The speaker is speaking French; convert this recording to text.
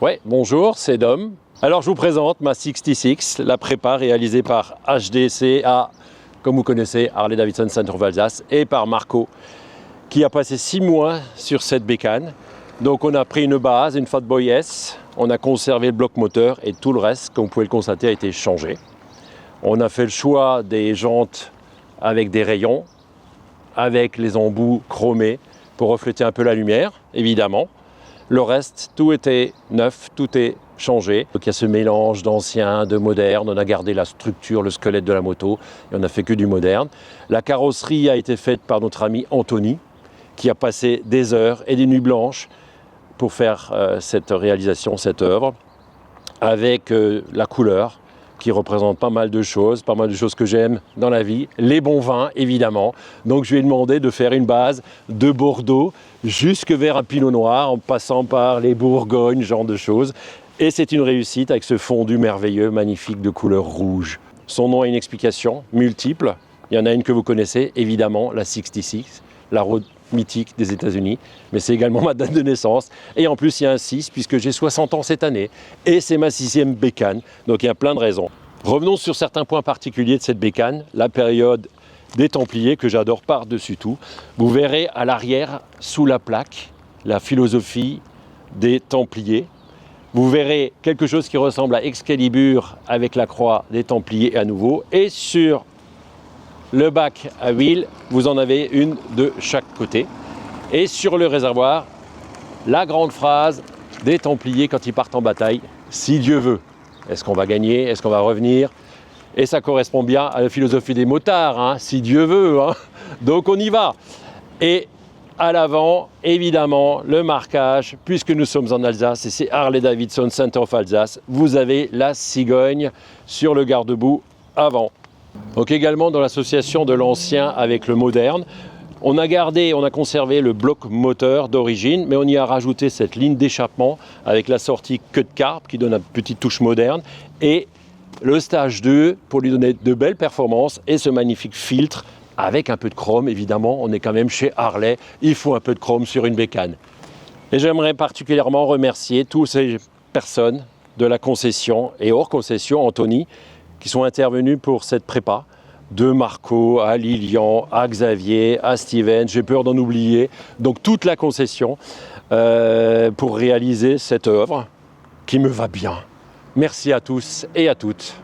Ouais, bonjour, c'est Dom. Alors je vous présente ma 66, la prépa réalisée par HDC à, comme vous connaissez, Harley-Davidson Center of Alsace, et par Marco, qui a passé 6 mois sur cette bécane. Donc on a pris une base, une Fat Boy S, on a conservé le bloc moteur et tout le reste, comme vous pouvez le constater, a été changé. On a fait le choix des jantes avec des rayons, avec les embouts chromés pour refléter un peu la lumière, évidemment. Le reste, tout était neuf, tout est changé. Donc il y a ce mélange d'ancien, de moderne. On a gardé la structure, le squelette de la moto et on n'a fait que du moderne. La carrosserie a été faite par notre ami Anthony, qui a passé des heures et des nuits blanches pour faire cette réalisation, cette œuvre, avec la couleur qui représente pas mal de choses que j'aime dans la vie, les bons vins évidemment. Donc je lui ai demandé de faire une base de Bordeaux jusque vers un Pinot Noir en passant par les Bourgognes, ce genre de choses. Et c'est une réussite avec ce fondu merveilleux, magnifique de couleur rouge. Son nom a une explication multiple. Il y en a une que vous connaissez, évidemment, la 66, la road mythique des États-Unis, mais c'est également ma date de naissance. Et en plus, il y a un 6, puisque j'ai 60 ans cette année, et c'est ma 6e bécane, donc il y a plein de raisons. Revenons sur certains points particuliers de cette bécane, la période des Templiers, que j'adore par-dessus tout. Vous verrez à l'arrière, sous la plaque, la philosophie des Templiers. Vous verrez quelque chose qui ressemble à Excalibur avec la croix des Templiers à nouveau, et sur le bac à huile, vous en avez une de chaque côté. Et sur le réservoir, la grande phrase des Templiers quand ils partent en bataille, si Dieu veut. Est-ce qu'on va gagner? Est-ce qu'on va revenir? Et ça correspond bien à la philosophie des motards, hein, si Dieu veut. Hein. Donc on y va. Et à l'avant, évidemment, le marquage, puisque nous sommes en Alsace, et c'est Harley-Davidson Center of Alsace, vous avez la cigogne sur le garde-boue avant. Donc également dans l'association de l'ancien avec le moderne, on a conservé le bloc moteur d'origine, mais on y a rajouté cette ligne d'échappement avec la sortie queue de carpe qui donne une petite touche moderne et le stage 2 pour lui donner de belles performances et ce magnifique filtre avec un peu de chrome évidemment. On est quand même chez Harley, il faut un peu de chrome sur une bécane. Et j'aimerais particulièrement remercier toutes ces personnes de la concession et hors concession, Anthony, qui sont intervenus pour cette prépa, de Marco à Lilian, à Xavier, à Steven, j'ai peur d'en oublier, donc toute la concession pour réaliser cette œuvre qui me va bien. Merci à tous et à toutes.